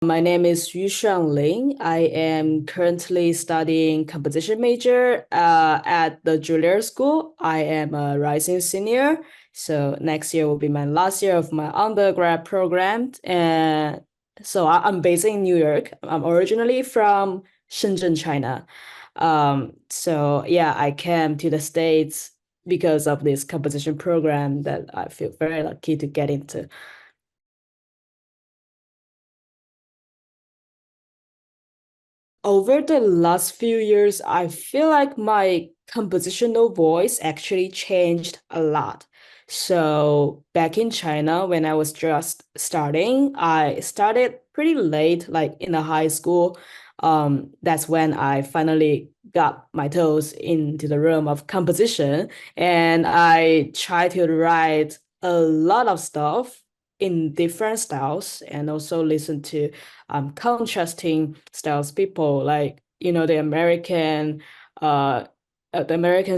My name is Yuxuan. I am currently studying composition major at the Juilliard School. I am a rising senior, so next year will be my last year of my undergrad program. And so I'm based in New York. I'm originally from Shenzhen, China. So yeah, I came to the States because of this composition program that I feel very lucky to get into. Over the last few years, I feel like my compositional voice actually changed a lot. So back in China, when I was just starting, I started pretty late, like in the high school. That's when I finally got my toes into the realm of composition, and I tried to write a lot of stuff in different styles and also listen to contrasting styles people like uh the American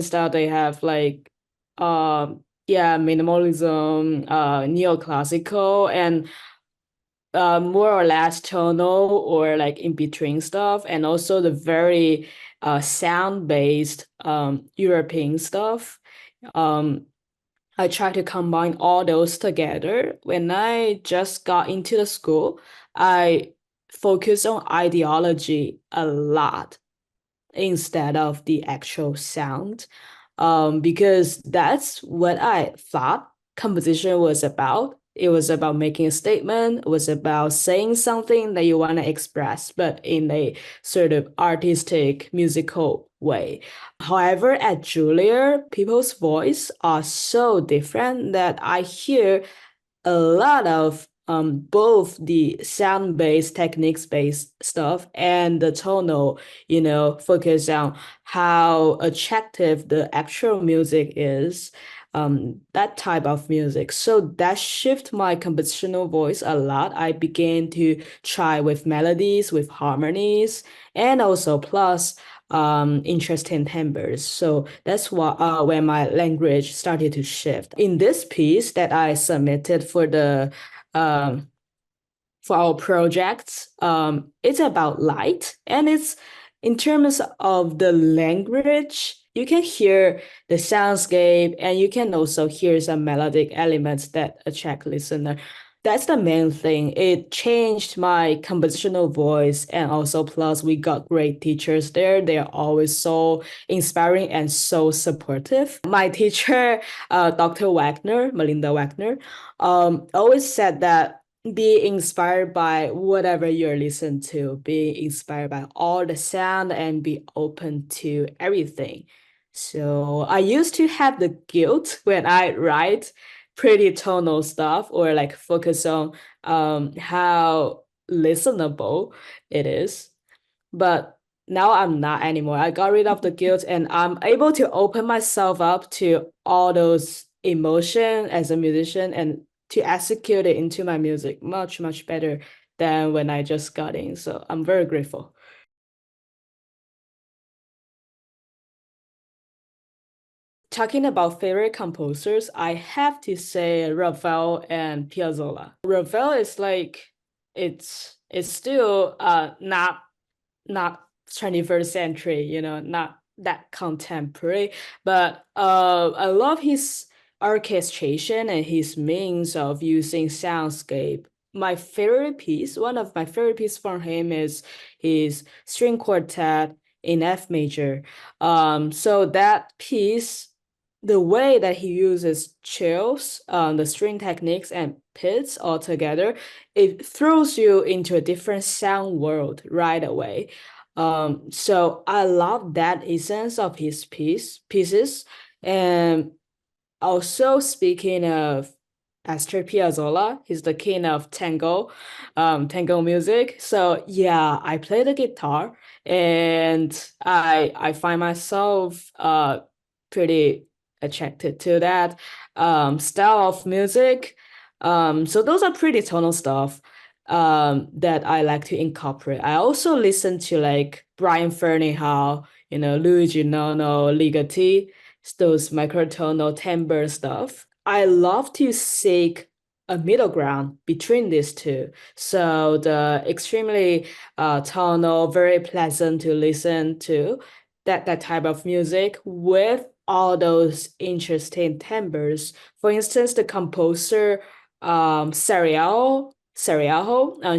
style. They have like yeah, minimalism, neoclassical, and more or less tonal or like in between stuff, and also the very sound based European stuff. um I try to combine all those together. When I just got into the school, I focus on ideology a lot instead of the actual sound. Because that's what I thought composition was about. It was about making a statement, it was about saying something that you want to express, but in a sort of artistic, musical way. However, at Juilliard, people's voice are so different that I hear a lot of both the sound-based, techniques-based stuff and the tonal, focus on how attractive the actual music is, that type of music. So that shift my compositional voice a lot. I began to try with melodies, with harmonies, and also plus interesting timbres. So that's what where my language started to shift. In this piece that I submitted um, for our projects, it's about light, and it's in terms of the language. You can hear the soundscape, and you can also hear some melodic elements that attract listener. That's the main thing. It changed my compositional voice, and also plus we got great teachers there. They're always so inspiring and so supportive. My teacher, Dr. Wagner, Melinda Wagner, always said that be inspired by whatever you're listening to, be inspired by all the sound and be open to everything. So I used to have the guilt when I write pretty tonal stuff or like focus on how listenable it is. But now I'm not anymore. I got rid of the guilt and I'm able to open myself up to all those emotion as a musician and to execute it into my music much, much better than when I just got in. So I'm very grateful. Talking about favorite composers, I have to say Ravel and Piazzolla. Ravel is like it's still not 21st century, not that contemporary, but I love his orchestration and his means of using soundscape. One of my favorite pieces from him is his string quartet in F major. So that piece, the way that he uses chills, the string techniques and pits all together, it throws you into a different sound world right away. So I love that essence of his pieces. And also speaking of Astor Piazzolla, he's the king of tango music. So yeah, I play the guitar and I find myself pretty attracted to that style of music. So those are pretty tonal stuff that I like to incorporate. I also listen to like Brian Ferneyhough, Luigi Nono, Ligeti, those microtonal timbre stuff. I love to seek a middle ground between these two. So the extremely tonal, very pleasant to listen to, that type of music with all those interesting timbres. For instance, the composer Sariaho,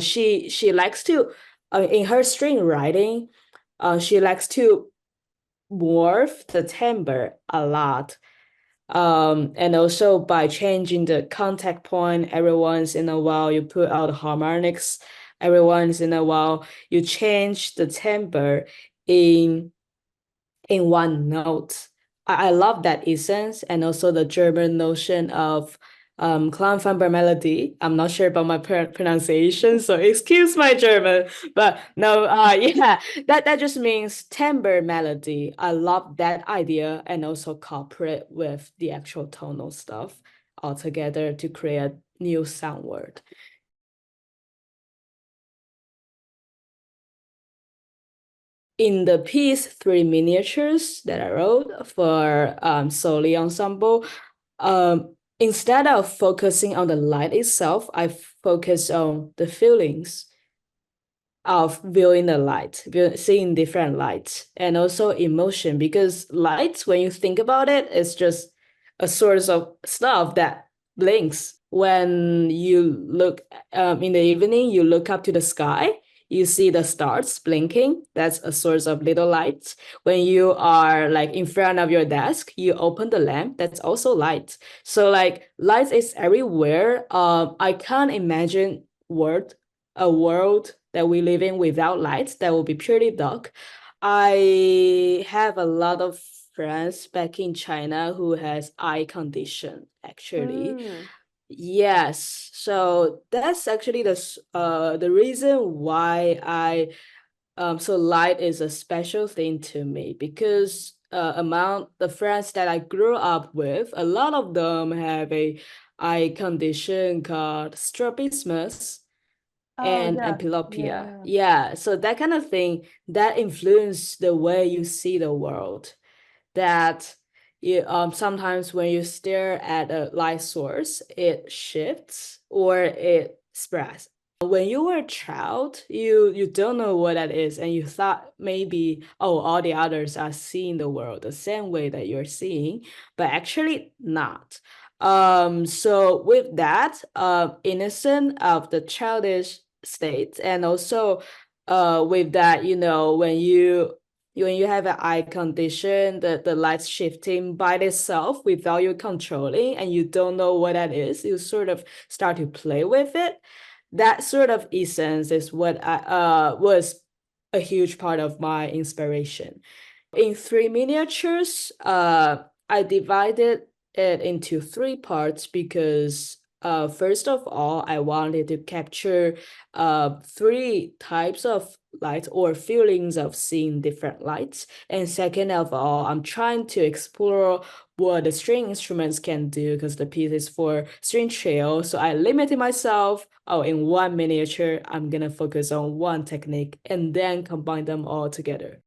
she likes to in her string writing, she likes to morph the timbre a lot. And also by changing the contact point every once in a while, you put out harmonics. Every once in a while, you change the timbre in one note. I love that essence and also the German notion of Klangfarbe melody. I'm not sure about my pronunciation, so excuse my German. But no, yeah, that just means timbre melody. I love that idea and also cooperate with the actual tonal stuff altogether to create a new sound word. In the piece, three miniatures that I wrote for Soli Ensemble, instead of focusing on the light itself, I focus on the feelings of viewing the light, seeing different lights, and also emotion. Because light, when you think about it, is just a source of stuff that blinks. When you look in the evening, you look up to the sky, you see the stars blinking. That's a source of little light. When you are like in front of your desk, you open the lamp. That's also light. So like light is everywhere. I can't imagine a world that we live in without lights that will be purely dark. I have a lot of friends back in China who has eye condition actually. Mm. Yes, so that's actually the reason why I so light is a special thing to me because among the friends that I grew up with, a lot of them have a eye condition called strabismus Oh and yeah, amblyopia. yeah. Yeah, so that kind of thing that influence the way you see the world. That you sometimes when you stare at a light source, it shifts or it spreads. When you were a child, you don't know what that is, and you thought maybe, oh, all the others are seeing the world the same way that you're seeing, but actually not. So with that, innocent of the childish state, and also with that, when you have an eye condition, the light's shifting by itself without you controlling, and you don't know what that is, you sort of start to play with it. That sort of essence is what I was a huge part of my inspiration. In three miniatures, I divided it into three parts because first of all, I wanted to capture three types of light or feelings of seeing different lights. And second of all, I'm trying to explore what the string instruments can do because the piece is for string trio. So I limited myself. Oh, in one miniature, I'm gonna focus on one technique and then combine them all together.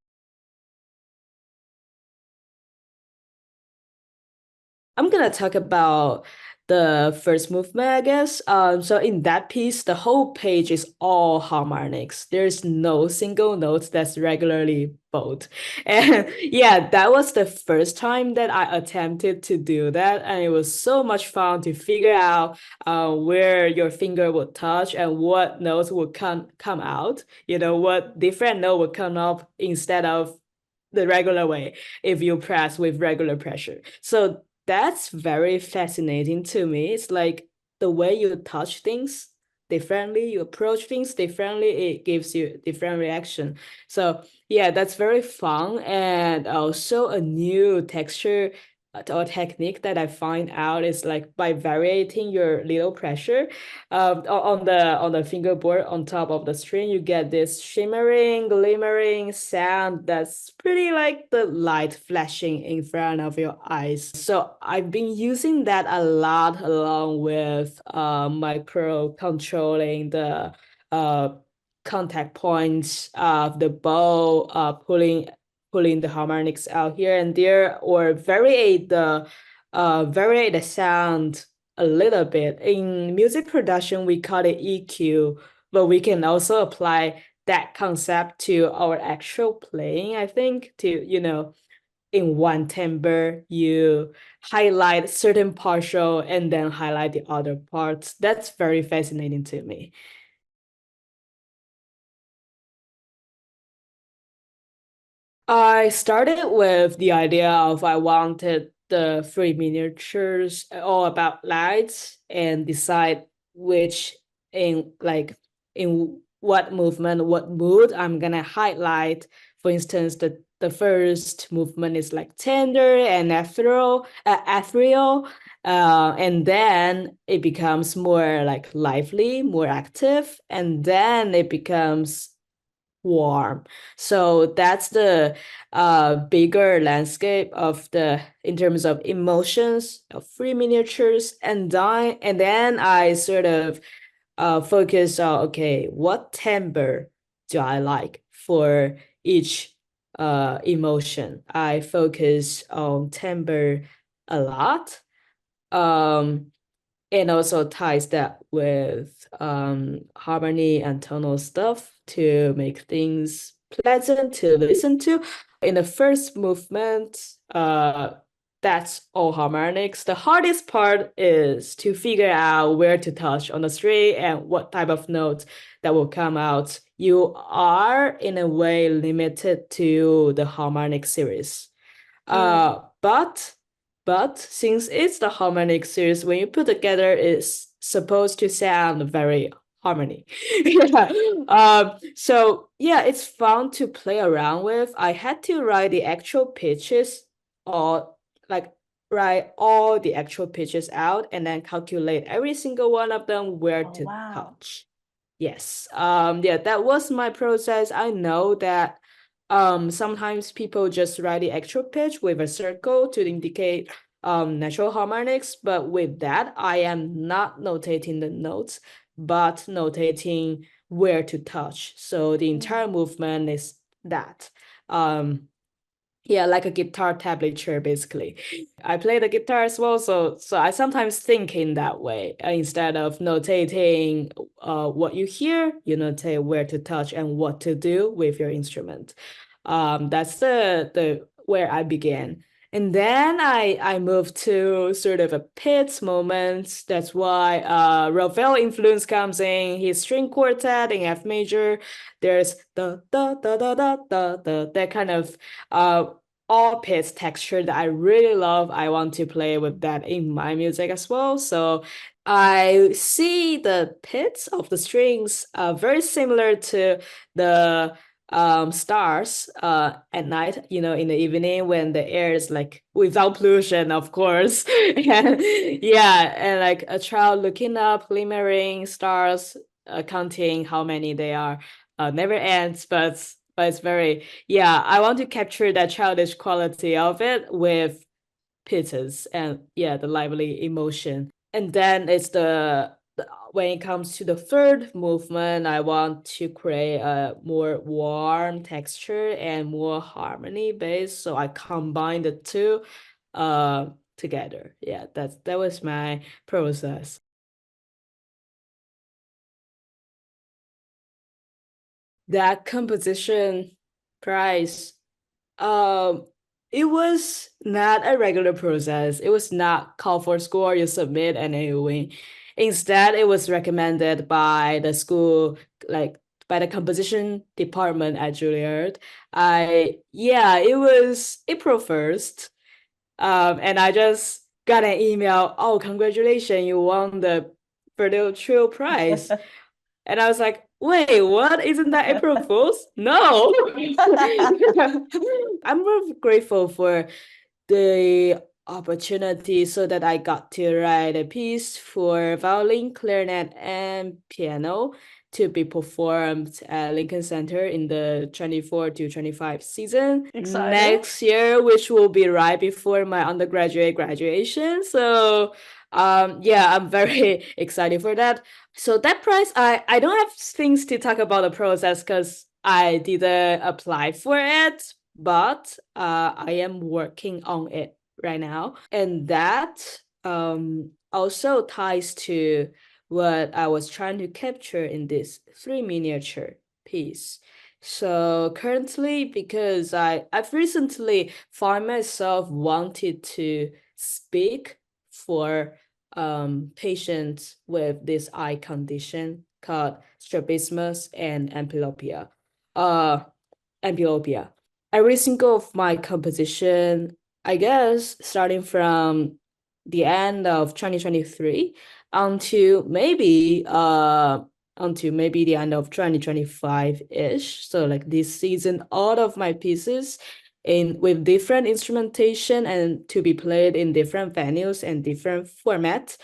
I'm gonna talk about the first movement, I guess. So in that piece, the whole page is all harmonics. There's no single note that's regularly bowed. And yeah, that was the first time that I attempted to do that. And it was so much fun to figure out where your finger would touch and what notes would come out. What different note would come up instead of the regular way if you press with regular pressure. So that's very fascinating to me. It's like the way you touch things differently, you approach things differently, it gives you different reaction. So yeah, that's very fun and also a new texture or technique that I find out is like by varying your little pressure on the fingerboard on top of the string, you get this shimmering, glimmering sound that's pretty like the light flashing in front of your eyes. So I've been using that a lot along with micro controlling the uh contact points of the bow, pulling the harmonics out here and there, or vary the sound a little bit. In music production, we call it EQ, but we can also apply that concept to our actual playing, I think, to, in one timbre, you highlight certain partial and then highlight the other parts. That's very fascinating to me. I started with the idea of I wanted the free miniatures all about lights and decide which in what movement, what mood I'm gonna highlight. For instance, the first movement is like tender and ethereal, and then it becomes more like lively, more active, and then it becomes warm. So that's the bigger landscape of the in terms of emotions of free miniatures, and then I sort of focus on, okay, what timbre do I like for each emotion. I focus on timbre a lot. And also ties that with harmony and tonal stuff to make things pleasant to listen to. In the first movement, that's all harmonics. The hardest part is to figure out where to touch on the string and what type of notes that will come out. You are, in a way, limited to the harmonic series. But since it's the harmonic series, when you put together, it's supposed to sound very harmony. Yeah. So yeah, it's fun to play around with. I had to write the actual pitches, or like write all the actual pitches out and then calculate every single one of them where Oh, to wow. touch. Yes. Yeah, that was my process. I know that sometimes people just write the actual pitch with a circle to indicate natural harmonics, but with that, I am not notating the notes, but notating where to touch. So the entire movement is that. Yeah, like a guitar tablature, basically. I play the guitar as well, so I sometimes think in that way. Instead of notating what you hear, you notate where to touch and what to do with your instrument. That's the where I began. And then I moved to sort of a Pitts moment. That's why Ravel influence comes in. His string quartet in F major. There's the that kind of uh all Pitts texture that I really love. I want to play with that in my music as well. So I see the pits of the strings very similar to the stars at night, in the evening when the air is like without pollution, of course. And yeah, and like a child looking up, glimmering stars, counting how many they are, never ends, but it's very, yeah, I want to capture that childish quality of it with pizzas and yeah, the lively emotion. And then it's when it comes to the third movement, I want to create a more warm texture and more harmony based. So I combine the two uh together. Yeah, that was my process. That composition price, Um, it was not a regular process. It was not call for score, you submit and then you win. Instead, it was recommended by the school, like by the composition department at Juilliard. Yeah, it was April 1st. And I just got an email, oh, congratulations, you won the Purdue Trio Prize. And I was like, wait, what? Isn't that April Fool's? No. I'm very grateful for the opportunity so that I got to write a piece for violin, clarinet, and piano to be performed at Lincoln Center in the 24 to 25 season Exciting. next year, which will be right before my undergraduate graduation. So yeah, I'm very excited for that. So that price, I don't have things to talk about the process because I didn't apply for it, but I am working on it right now. And that also ties to what I was trying to capture in this three miniature piece. So currently, because I've recently found myself wanted to speak for patients with this eye condition called strabismus and amblyopia. Uh, amblyopia. Every single of my composition, I guess, starting from the end of 2023 until maybe the end of 2025-ish. So like this season, all of my pieces in with different instrumentation and to be played in different venues and different formats.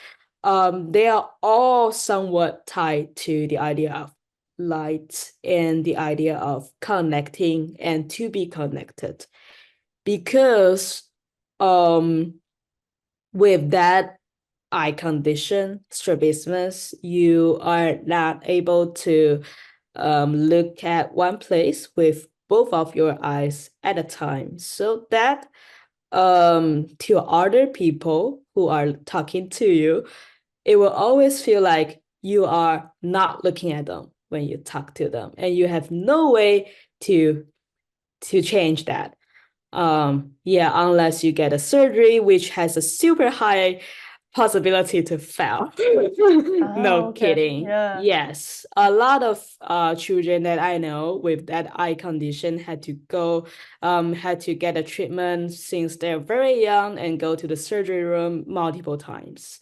They are all somewhat tied to the idea of light and the idea of connecting and to be connected. Because with that eye condition, strabismus, you are not able to look at one place with both of your eyes at a time. So that to other people who are talking to you, it will always feel like you are not looking at them when you talk to them, and you have no way to change that. Yeah, unless you get a surgery, which has a super high possibility to fail. Oh, No okay. kidding. Yeah. Yes, a lot of children that I know with that eye condition had to get a treatment since they're very young and go to the surgery room multiple times.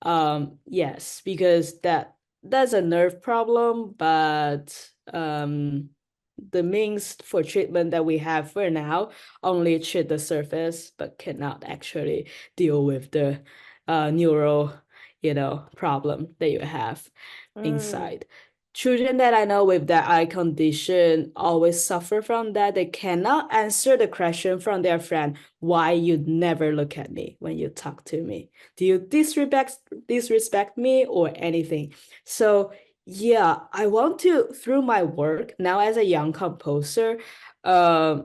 Yes, because that's a nerve problem, but the means for treatment that we have for now only treat the surface, but cannot actually deal with the neural, problem that you have Mm. inside. Children that I know with that eye condition always suffer from that. They cannot answer the question from their friend, why you never look at me when you talk to me? Do you disrespect me or anything? So yeah, I want to, through my work now as a young composer, to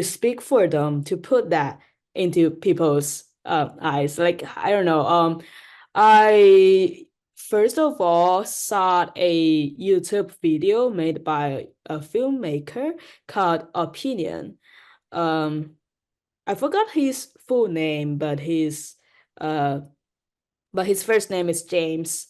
speak for them, to put that into people's eyes. Like, I don't know, I first of all saw a YouTube video made by a filmmaker called Opinion. Um, I forgot his full name, uh but his first name is James.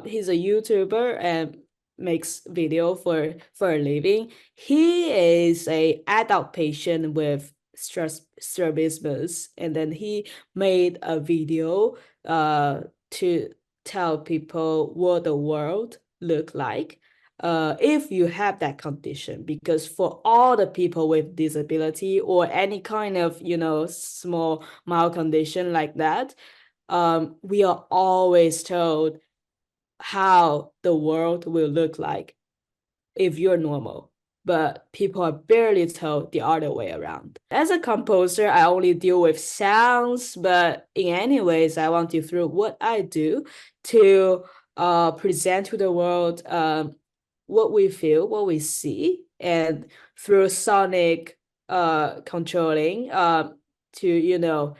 He's a YouTuber and makes video for a living. He is a adult patient with strabismus, and then he made a video to tell people what the world look like if you have that condition. Because for all the people with disability or any kind of small mild condition like that, we are always told how the world will look like if you're normal, but people are barely told the other way around. As a composer, I only deal with sounds, but in any ways, I want to, through what I do, to present to the world what we feel, what we see, and through sonic controlling to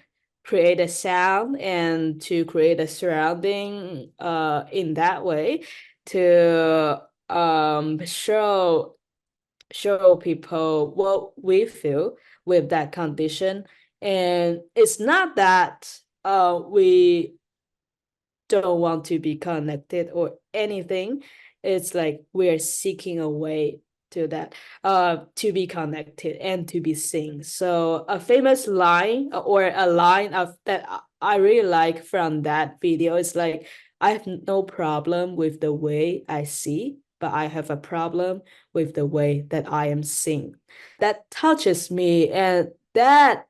create a sound and to create a surrounding in that way to show people what we feel with that condition. And it's not that we don't want to be connected or anything. It's like we're seeking a way to be connected and to be seen. So a famous line or a line of that I really like from that video is like, I have no problem with the way I see, but I have a problem with the way that I am seen. That touches me, and that's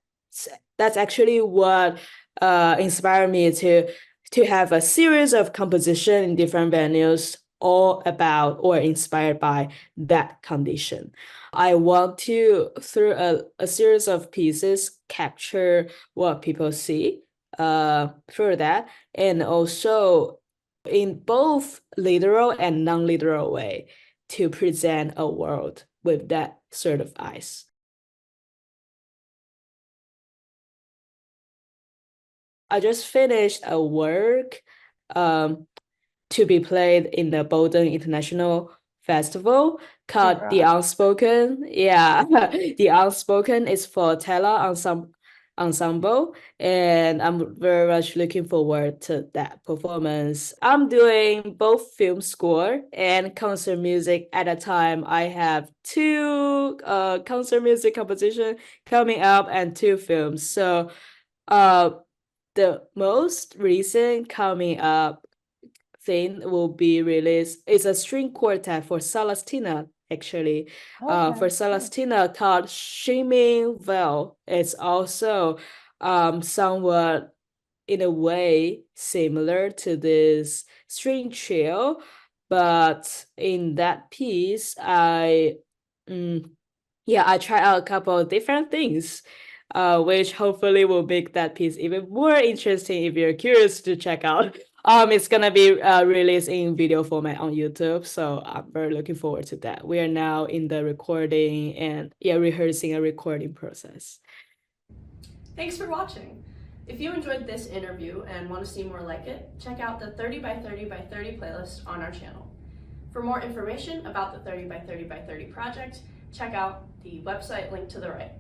actually what inspired me to have a series of composition in different venues, all about or inspired by that condition. I want to, through a series of pieces, capture what people see through that, and also in both literal and non-literal way to present a world with that sort of eyes. I just finished a work um to be played in the Bolton International Festival called The Congrats. Unspoken. Yeah, The Unspoken is for Tela Ensemble, and I'm very much looking forward to that performance. I'm doing both film score and concert music at a time. I have two concert music competition coming up and two films. So uh the most recent coming up thing will be released. It's a string quartet for Celestina, actually. Okay. For Celestina called Shimming Veil. It's also somewhat in a way similar to this string trio, but in that piece, mm, I try out a couple of different things, which hopefully will make that piece even more interesting if you're curious to check out. It's gonna be released in video format on YouTube, so I'm very looking forward to that. We are now in the recording and rehearsing a recording process. Thanks for watching. If you enjoyed this interview and want to see more like it, check out the 30 by 30 by 30 playlist on our channel. For more information about the 30 by 30 by 30 project, check out the website linked to the right.